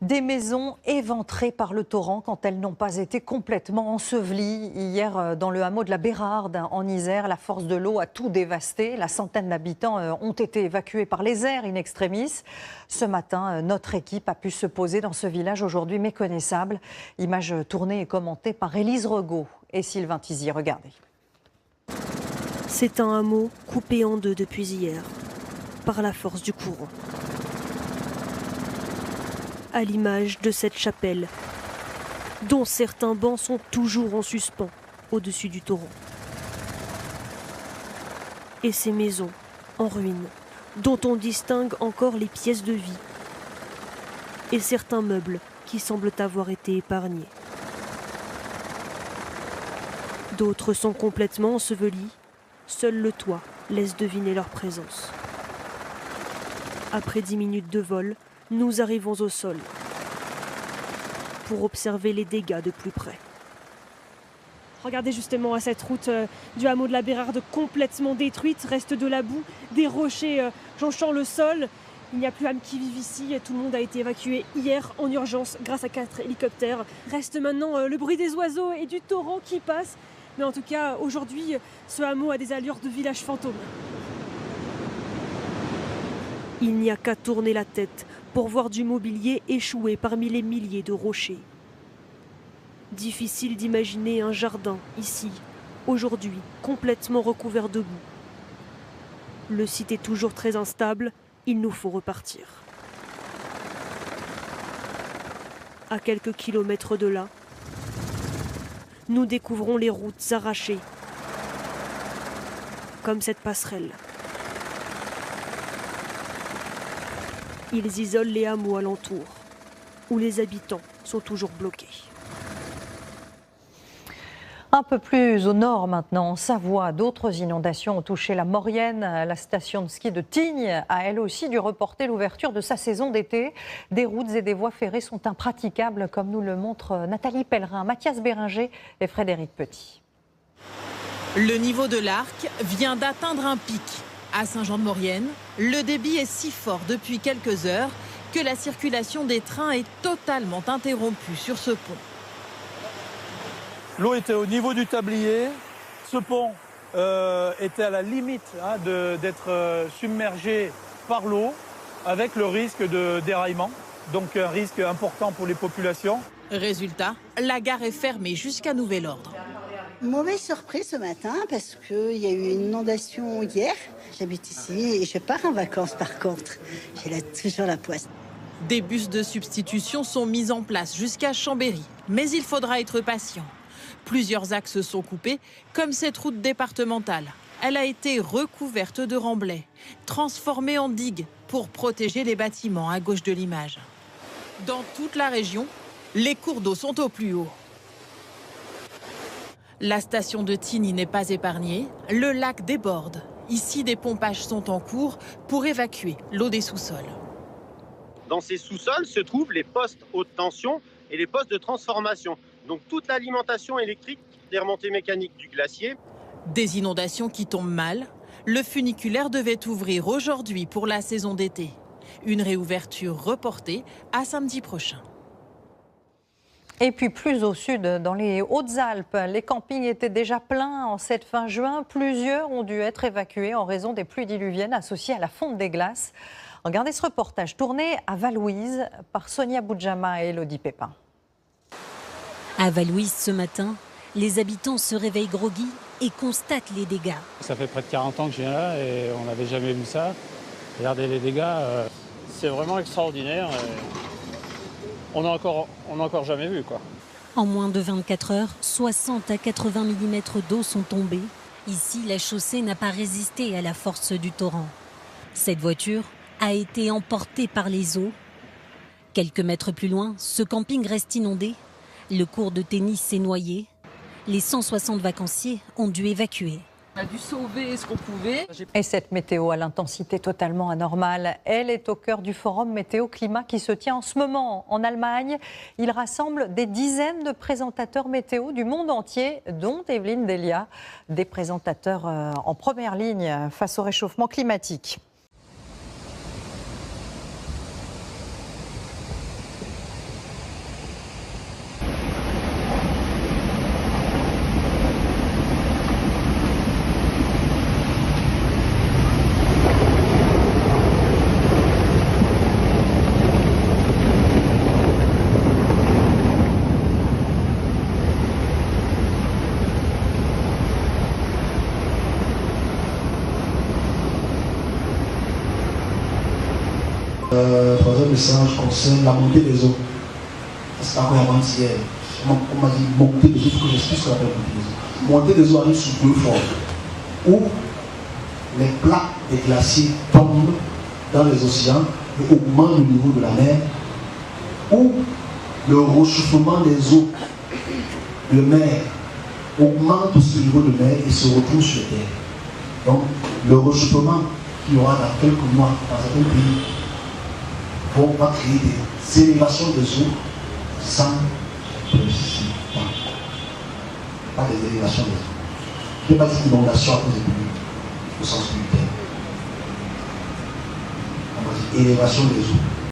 Des maisons éventrées par le torrent quand elles n'ont pas été complètement ensevelies. Hier, dans le hameau de la Bérarde, en Isère, la force de l'eau a tout dévasté. La centaine d'habitants ont été évacués par les airs in extremis. Ce matin, notre équipe a pu se poser dans ce village aujourd'hui méconnaissable. Images tournées et commentées par Élise Regaud et Sylvain Tizy. Regardez. C'est un hameau coupé en deux depuis hier, par la force du courant. À l'image de cette chapelle, dont certains bancs sont toujours en suspens au-dessus du torrent. Et ces maisons en ruine, dont on distingue encore les pièces de vie. Et certains meubles qui semblent avoir été épargnés. D'autres sont complètement ensevelis. Seul le toit laisse deviner leur présence. Après 10 minutes de vol, nous arrivons au sol pour observer les dégâts de plus près. Regardez justement à cette route du hameau de la Bérarde complètement détruite, reste de la boue, des rochers jonchant le sol. Il n'y a plus âme qui vive ici, tout le monde a été évacué hier en urgence grâce à 4 hélicoptères. Reste maintenant le bruit des oiseaux et du torrent qui passe. Mais en tout cas, aujourd'hui, ce hameau a des allures de village fantôme. Il n'y a qu'à tourner la tête pour voir du mobilier échoué parmi les milliers de rochers. Difficile d'imaginer un jardin ici, aujourd'hui, complètement recouvert de boue. Le site est toujours très instable, il nous faut repartir. À quelques kilomètres de là, nous découvrons les routes arrachées, comme cette passerelle. Ils isolent les hameaux alentours, où les habitants sont toujours bloqués. Un peu plus au nord maintenant, en Savoie, d'autres inondations ont touché la Maurienne. La station de ski de Tignes a elle aussi dû reporter l'ouverture de sa saison d'été. Des routes et des voies ferrées sont impraticables, comme nous le montrent Nathalie Pellerin, Mathias Béringer et Frédéric Petit. Le niveau de l'Arc vient d'atteindre un pic. À Saint-Jean-de-Maurienne, le débit est si fort depuis quelques heures que la circulation des trains est totalement interrompue sur ce pont. L'eau était au niveau du tablier. Ce pont était à la limite d'être submergé par l'eau avec le risque de déraillement, donc un risque important pour les populations. Résultat, la gare est fermée jusqu'à nouvel ordre. Mauvaise surprise ce matin parce qu'il y a eu une inondation hier. J'habite ici et je pars en vacances par contre. J'ai toujours la poisse. Des bus de substitution sont mis en place jusqu'à Chambéry, mais il faudra être patient. Plusieurs axes sont coupés, comme cette route départementale. Elle a été recouverte de remblais, transformée en digue pour protéger les bâtiments à gauche de l'image. Dans toute la région, les cours d'eau sont au plus haut. La station de Tignes n'est pas épargnée, le lac déborde. Ici, des pompages sont en cours pour évacuer l'eau des sous-sols. Dans ces sous-sols se trouvent les postes haute tension et les postes de transformation. Donc toute l'alimentation électrique, les remontées mécaniques du glacier. Des inondations qui tombent mal. Le funiculaire devait ouvrir aujourd'hui pour la saison d'été. Une réouverture reportée à samedi prochain. Et puis plus au sud, dans les Hautes-Alpes, les campings étaient déjà pleins en cette fin juin. Plusieurs ont dû être évacués en raison des pluies diluviennes associées à la fonte des glaces. Regardez ce reportage tourné à Vallouise par Sonia Boudjama et Elodie Pépin. À Vallouise ce matin, les habitants se réveillent groggy et constatent les dégâts. Ça fait près de 40 ans que je viens là et on n'avait jamais vu ça. Regardez les dégâts, c'est vraiment extraordinaire. On n'a encore jamais vu, quoi. En moins de 24 heures, 60 à 80 mm d'eau sont tombés. Ici, la chaussée n'a pas résisté à la force du torrent. Cette voiture a été emportée par les eaux. Quelques mètres plus loin, ce camping reste inondé. Le court de tennis s'est noyé. Les 160 vacanciers ont dû évacuer. On a dû sauver ce qu'on pouvait. Et cette météo à l'intensité totalement anormale, elle est au cœur du forum météo-climat qui se tient en ce moment en Allemagne. Il rassemble des dizaines de présentateurs météo du monde entier, dont Evelyne Delia, des présentateurs en première ligne face au réchauffement climatique. message concerne la montée des eaux. C'est encore avant-hier. On m'a dit montée des eaux, il faut que j'explique ce qu'on appelle montée des eaux. Montée des eaux arrive sous deux formes. Où les plaques des glaciers tombent dans les océans et augmentent le niveau de la mer, ou le réchauffement des eaux de mer augmente ce niveau de mer et se retrouve sur terre. Donc, le réchauffement qu'il y aura dans quelques mois dans certains pays va créer des élévations des eaux sans préciser. Pas des élévations des eaux. Je ne vais pas dire inondation à cause des pluies, au sens du terme. On va dire élévation des eaux.